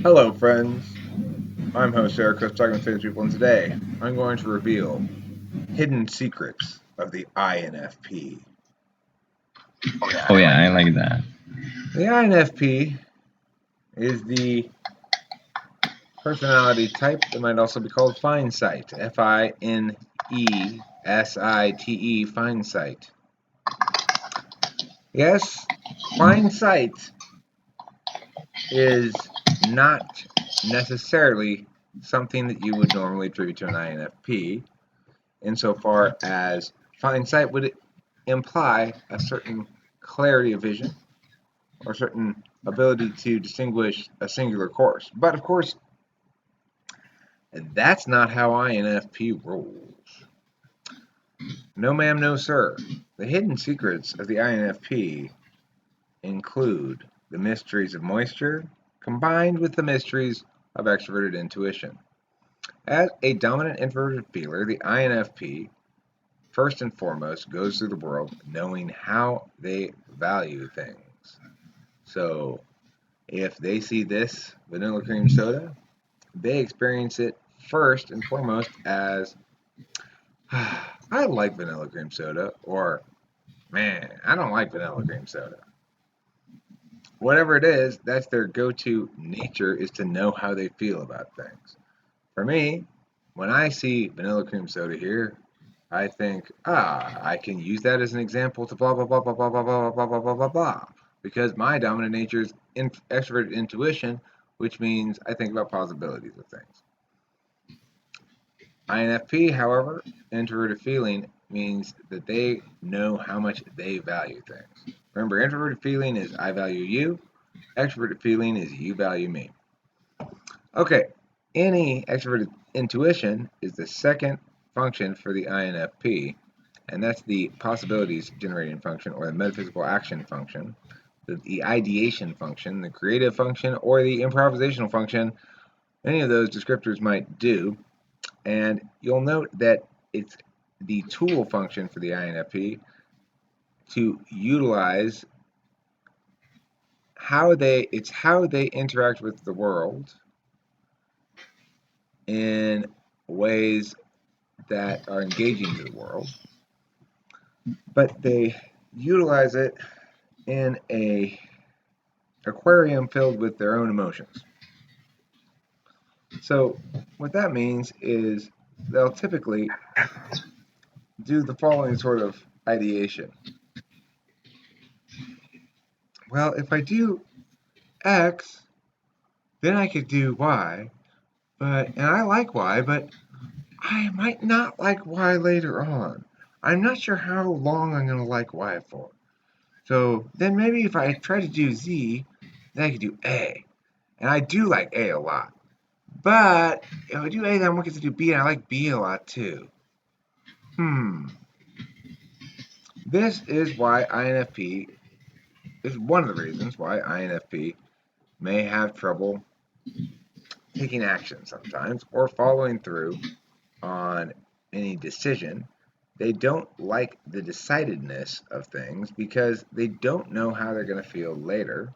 Hello, friends. I'm host Eric, talking with famous people, and today I'm going to reveal hidden secrets of the INFP. Oh yeah, I like that. The INFP is the personality type that might also be called Finesight. F-I-N-E-S-I-T-E, Finesight. Yes, Finesight is not necessarily something that you would normally attribute to an INFP, insofar as fine sight would imply a certain clarity of vision or certain ability to distinguish a singular course. But of course, that's not how INFP rolls. No ma'am, no sir. The hidden secrets of the INFP include the mysteries of moisture combined with the mysteries of extroverted intuition. As a dominant introverted feeler, the INFP first and foremost goes through the world knowing how they value things. So if they see this vanilla cream soda, they experience it first and foremost as I like vanilla cream soda, or man, I don't like vanilla cream soda. Whatever it is, that's their go-to nature, is to know how they feel about things. For me, when I see vanilla cream soda here, I think, I can use that as an example to blah, blah, blah, blah, blah, blah, blah, blah, blah, blah, blah, blah. Because my dominant nature is extroverted intuition, which means I think about possibilities of things. INFP, however, introverted feeling, means that they know how much they value things. Remember, introverted feeling is I value you, extroverted feeling is you value me. Okay, any extroverted intuition is the second function for the INFP, and that's the possibilities generating function, or the metaphysical action function, the ideation function, the creative function, or the improvisational function. Any of those descriptors might do, and you'll note that it's the tool function for the INFP to utilize how they interact with the world in ways that are engaging to the world, but they utilize it in a aquarium filled with their own emotions. So what that means is they'll typically do the following sort of ideation. Well, if I do X, then I could do Y, and I like Y, but I might not like Y later on. I'm not sure how long I'm going to like Y for. So then maybe if I try to do Z, then I could do A. And I do like A a lot. But if I do A, then I'm going to do B, and I like B a lot too. This is why INFP, this is one of the reasons why INFP may have trouble taking action sometimes or following through on any decision. They don't like the decidedness of things because they don't know how they're going to feel later,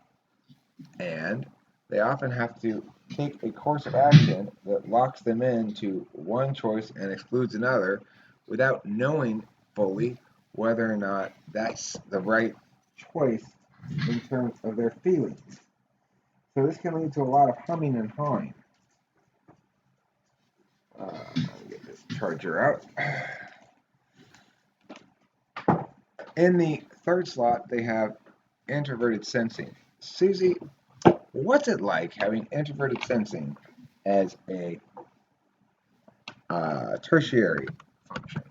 and they often have to take a course of action that locks them into one choice and excludes another without knowing fully whether or not that's the right choice in terms of their feelings. So this can lead to a lot of humming and hawing. Let me get this charger out. In the third slot, they have introverted sensing. Susie, what's it like having introverted sensing as a tertiary function?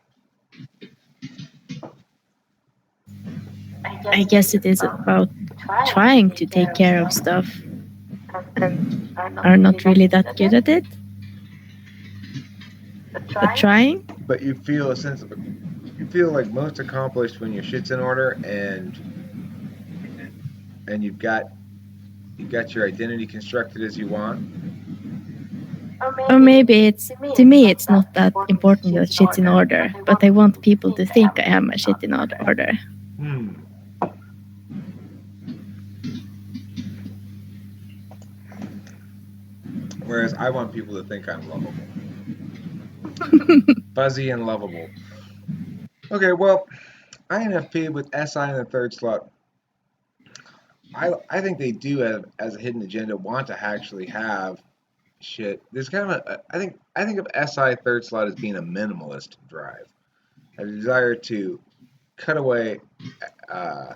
I guess it is about trying to take care of stuff and are not really that good at it. But trying? But you feel a sense of, you feel like most accomplished when your shit's in order and you've got your identity constructed as you want. Or maybe it's, to me, it's not that important that shit's in order, but I want people to think I have my shit in order. Whereas I want people to think I'm lovable. Fuzzy and lovable. Okay, well, INFP with SI in the third slot, I think they do have, as a hidden agenda, want to actually have shit. There's kind of I think of SI third slot as being a minimalist drive, a desire to cut away uh,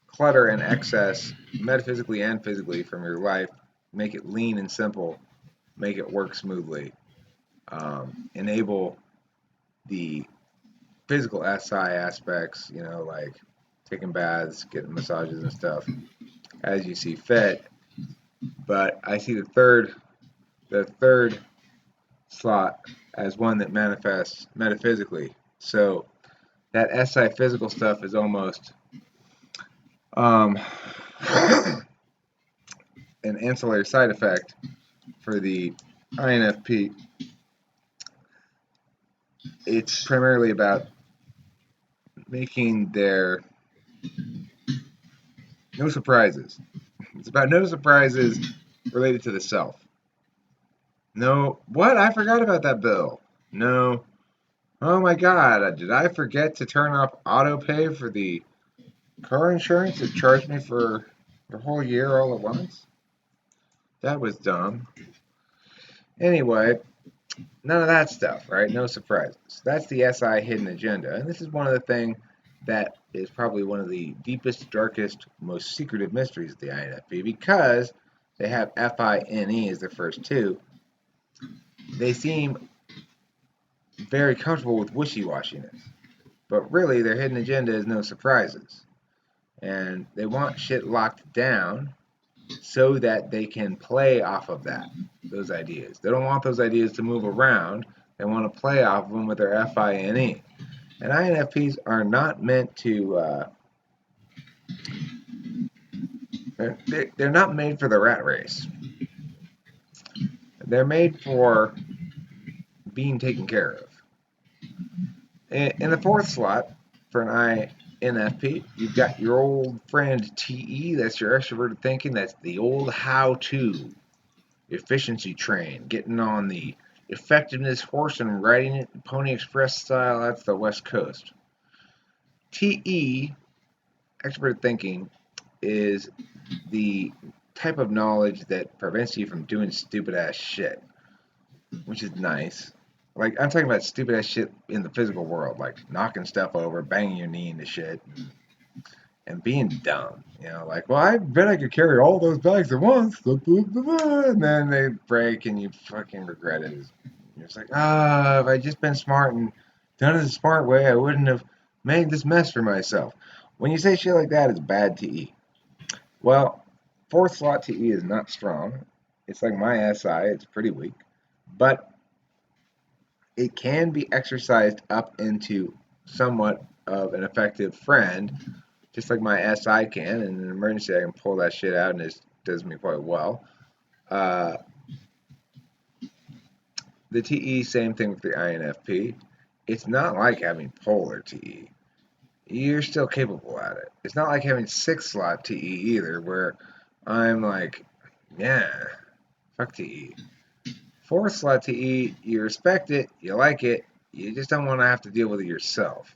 clutter and excess, metaphysically and physically, from your life, make it lean and simple, make it work smoothly, enable the physical SI aspects, like taking baths, getting massages and stuff, as you see fit. But I see the third slot as one that manifests metaphysically. So that SI physical stuff is almost um, an ancillary side effect for the INFP. It's primarily about making their no surprises. It's about no surprises related to the self. No, what? I forgot about that bill. No. Oh my God, did I forget to turn off auto pay for the car insurance that charged me for the whole year all at once? That was dumb. Anyway, none of that stuff, right? No surprises. That's the SI hidden agenda. And this is one of the things that is probably one of the deepest, darkest, most secretive mysteries of the INFP because they have FINE as their first two. They seem very comfortable with wishy-washiness. But really, their hidden agenda is no surprises. And they want shit locked down so that they can play off of those ideas. They don't want those ideas to move around. They want to play off of them with their FINE. And INFPs are not meant to, they're not made for the rat race. They're made for being taken care of. In the fourth slot, for an INFP, you've got your old friend TE, that's your extroverted thinking, that's the old how-to efficiency train, getting on the effectiveness horse and riding it Pony Express style. That's the West Coast. TE, extroverted thinking, is the type of knowledge that prevents you from doing stupid ass shit, which is nice. Like, I'm talking about stupid ass shit in the physical world, like knocking stuff over, banging your knee into shit, and being dumb. Like, well, I bet I could carry all those bags at once. And then they break and you fucking regret it. You're just like, if I'd just been smart and done it the smart way, I wouldn't have made this mess for myself. When you say shit like that, it's bad TE. Well, fourth slot TE is not strong. It's like my SI, it's pretty weak. But it can be exercised up into somewhat of an effective friend, just like my SI can. In an emergency, I can pull that shit out, and it does me quite well. The TE, same thing with the INFP. It's not like having polar TE. You're still capable at it. It's not like having 6-slot TE either, where I'm like, yeah, fuck TE. 4-slot TE, you respect it, you like it, you just don't want to have to deal with it yourself.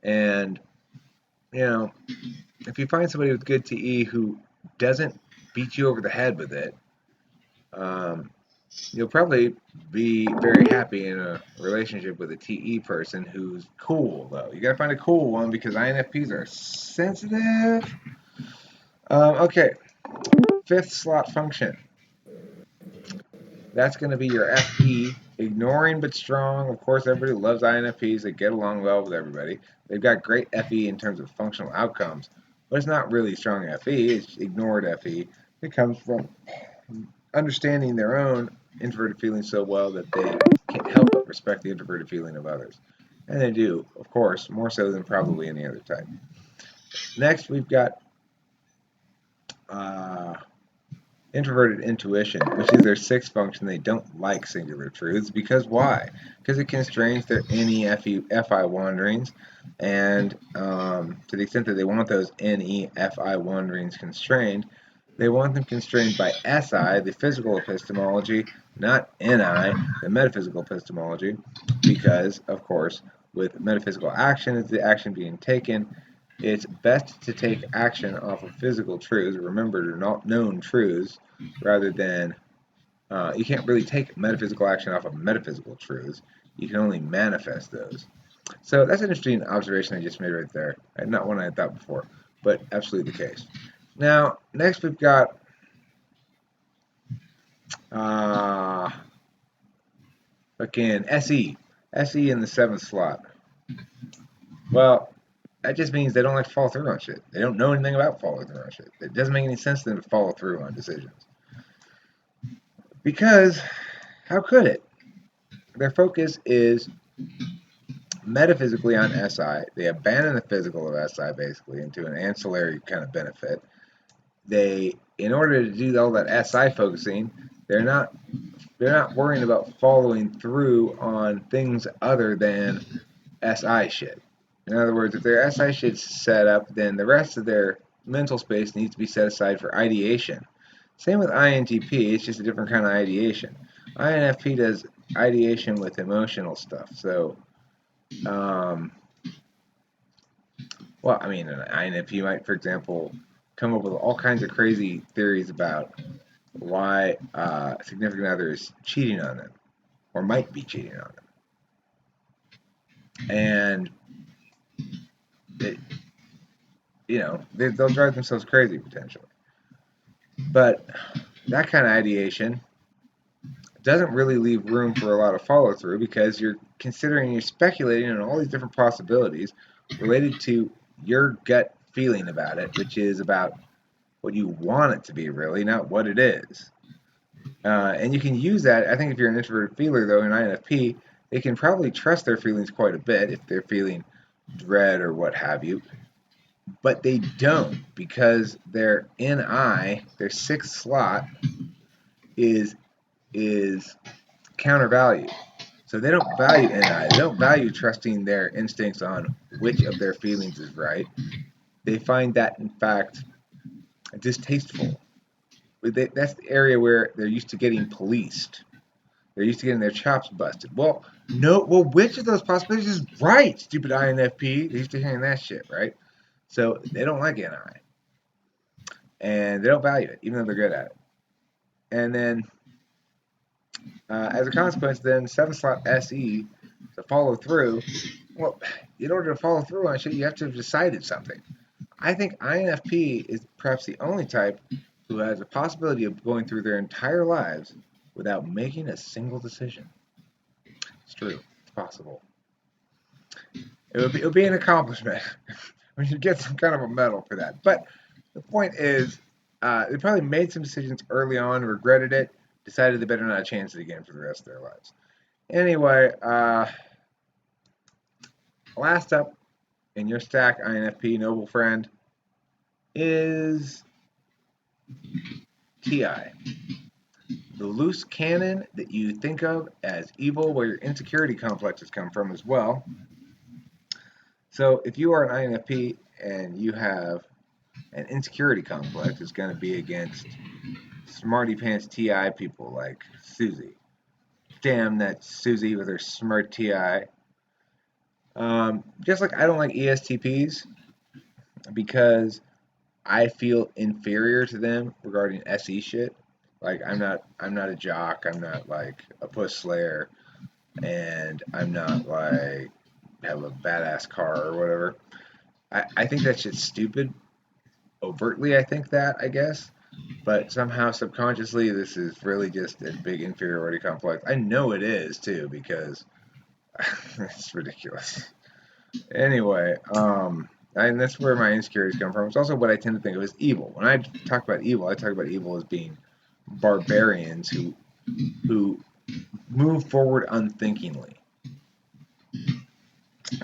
And, if you find somebody with good TE who doesn't beat you over the head with it, you'll probably be very happy in a relationship with a TE person who's cool, though. You gotta find a cool one because INFPs are sensitive. Okay, 5th slot function. That's going to be your FE, ignoring but strong. Of course, everybody loves INFPs. They get along well with everybody. They've got great FE in terms of functional outcomes, but it's not really strong FE. It's ignored FE. It comes from understanding their own introverted feelings so well that they can't help but respect the introverted feeling of others. And they do, of course, more so than probably any other type. Next, we've got introverted intuition, which is their 6th function. They don't like singular truths. Because why? Because it constrains their NE-FI wanderings, and to the extent that they want those NE-FI wanderings constrained, They want them constrained by SI, the physical epistemology, not NI, the metaphysical epistemology, because, of course, with metaphysical action is the action being taken, it's best to take action off of physical truths, remembered or not known truths, rather than you can't really take metaphysical action off of metaphysical truths. You can only manifest those. So that's an interesting observation I just made right there. Not one I had thought before, but absolutely the case. Now, next we've got again SE. SE in the 7th slot. Well, that just means they don't like to follow through on shit. They don't know anything about following through on shit. It doesn't make any sense to them to follow through on decisions. Because, how could it? Their focus is metaphysically on SI. They abandon the physical of SI basically into an ancillary kind of benefit. They, in order to do all that SI focusing, they're not worrying about following through on things other than SI shit. In other words, if their SI shit's set up, then the rest of their mental space needs to be set aside for ideation. Same with INTP, it's just a different kind of ideation. INFP does ideation with emotional stuff. So, well, I mean, an INFP might, for example, come up with all kinds of crazy theories about why a significant other is cheating on them or might be cheating on them. And, they'll drive themselves crazy potentially. But that kind of ideation doesn't really leave room for a lot of follow through because you're speculating on all these different possibilities related to your gut feeling about it, which is about what you want it to be, really, not what it is. And you can use that. I think if you're an introverted feeler, though, in INFP, they can probably trust their feelings quite a bit if they're feeling dread or what have you. But they don't, because their NI, their 6th slot, is countervalued. So they don't value NI. They don't value trusting their instincts on which of their feelings is right. They find that, in fact, distasteful. That's the area where they're used to getting policed. They're used to getting their chops busted. Well, which of those possibilities is right, stupid INFP? They're used to hearing that shit, right? So they don't like NI. And they don't value it, even though they're good at it. And then, as a consequence, then 7th slot SE, to follow through, well, in order to follow through on shit, you have to have decided something. I think INFP is perhaps the only type who has a possibility of going through their entire lives without making a single decision. It's true. It's possible. It would be an accomplishment. We should get some kind of a medal for that. But the point is, they probably made some decisions early on, regretted it, decided they better not chance it again for the rest of their lives. Anyway, last up in your stack, INFP, noble friend, is TI. The loose cannon that you think of as evil, where your insecurity complexes come from as well. So if you are an INFP and you have an insecurity complex, it's going to be against smarty pants TI people like Susie. Damn that Susie with her smart TI. Just like I don't like ESTPs because I feel inferior to them regarding SE shit. Like I'm not a jock. I'm not like a puss slayer, and I'm not like have a badass car or whatever. I think that shit's stupid. Overtly, I think that, I guess. But somehow, subconsciously, this is really just a big inferiority complex. I know it is, too, because it's ridiculous. Anyway, and that's where my insecurities come from. It's also what I tend to think of as evil. When I talk about evil, I talk about evil as being barbarians who move forward unthinkingly.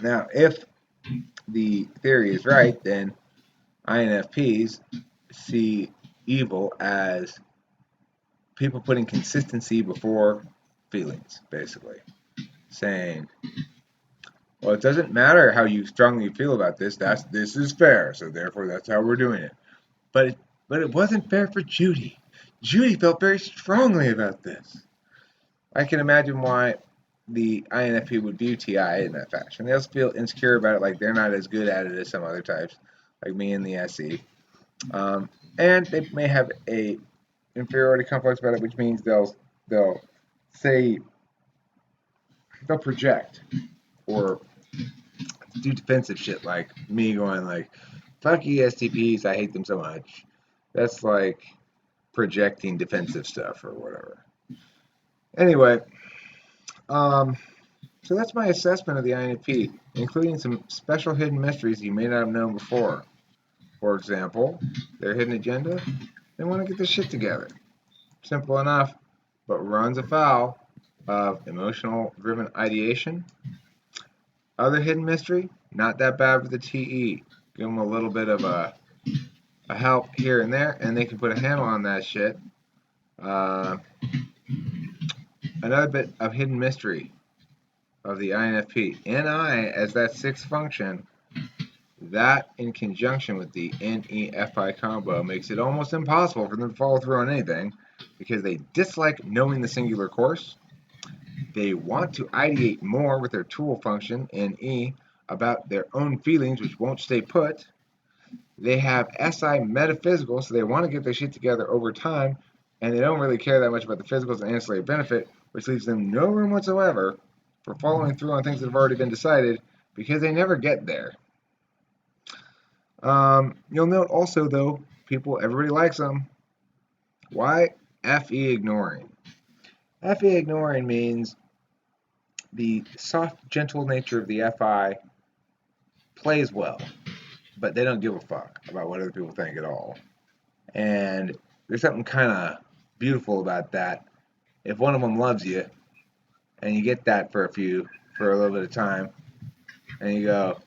Now, if the theory is right, then INFPs see evil as people putting consistency before feelings, basically. Saying, well, it doesn't matter how you strongly feel about this, this is fair, so therefore that's how we're doing it. But But it wasn't fair for Judy. Judy felt very strongly about this. I can imagine why the INFP would view TI in that fashion. They also feel insecure about it, like they're not as good at it as some other types, like me and the SE. And they may have a inferiority complex about it, which means they'll say they'll project or do defensive shit, like me going like, "Fuck ESTPs, I hate them so much." That's like projecting defensive stuff or whatever. Anyway, so that's my assessment of the INFP, including some special hidden mysteries you may not have known before. For example, their hidden agenda, they want to get their shit together. Simple enough, but runs afoul of emotional driven ideation. Other hidden mystery, not that bad with the TE. Give them a little bit of a help here and there, and they can put a handle on that shit. Another bit of hidden mystery of the INFP. NI as that sixth function, that in conjunction with the NEFI combo makes it almost impossible for them to follow through on anything because they dislike knowing the singular course. They want to ideate more with their tool function, NE, about their own feelings which won't stay put. They have SI metaphysical, so they want to get their shit together over time, and they don't really care that much about the physicals and ancillary benefit, which leaves them no room whatsoever for following through on things that have already been decided because they never get there. You'll note also, though, everybody likes them. Why? FE ignoring. FE ignoring means the soft, gentle nature of the FI plays well, but they don't give a fuck about what other people think at all. And there's something kind of beautiful about that. If one of them loves you, and you get that for a little bit of time, and you go,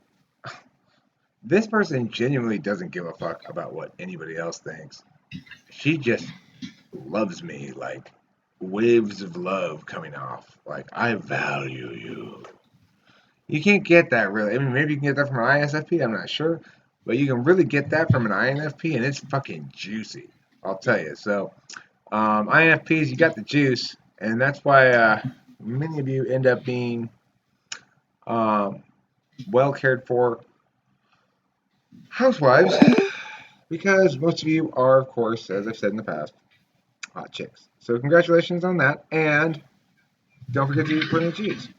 this person genuinely doesn't give a fuck about what anybody else thinks. She just loves me, like waves of love coming off. Like, I value you. You can't get that really. I mean, maybe you can get that from an ISFP, I'm not sure. But you can really get that from an INFP, and it's fucking juicy. I'll tell you. So, INFPs, you got the juice, and that's why many of you end up being well cared for housewives, because most of you are, of course, as I've said in the past, hot chicks. So congratulations on that, and don't forget to eat plenty of cheese.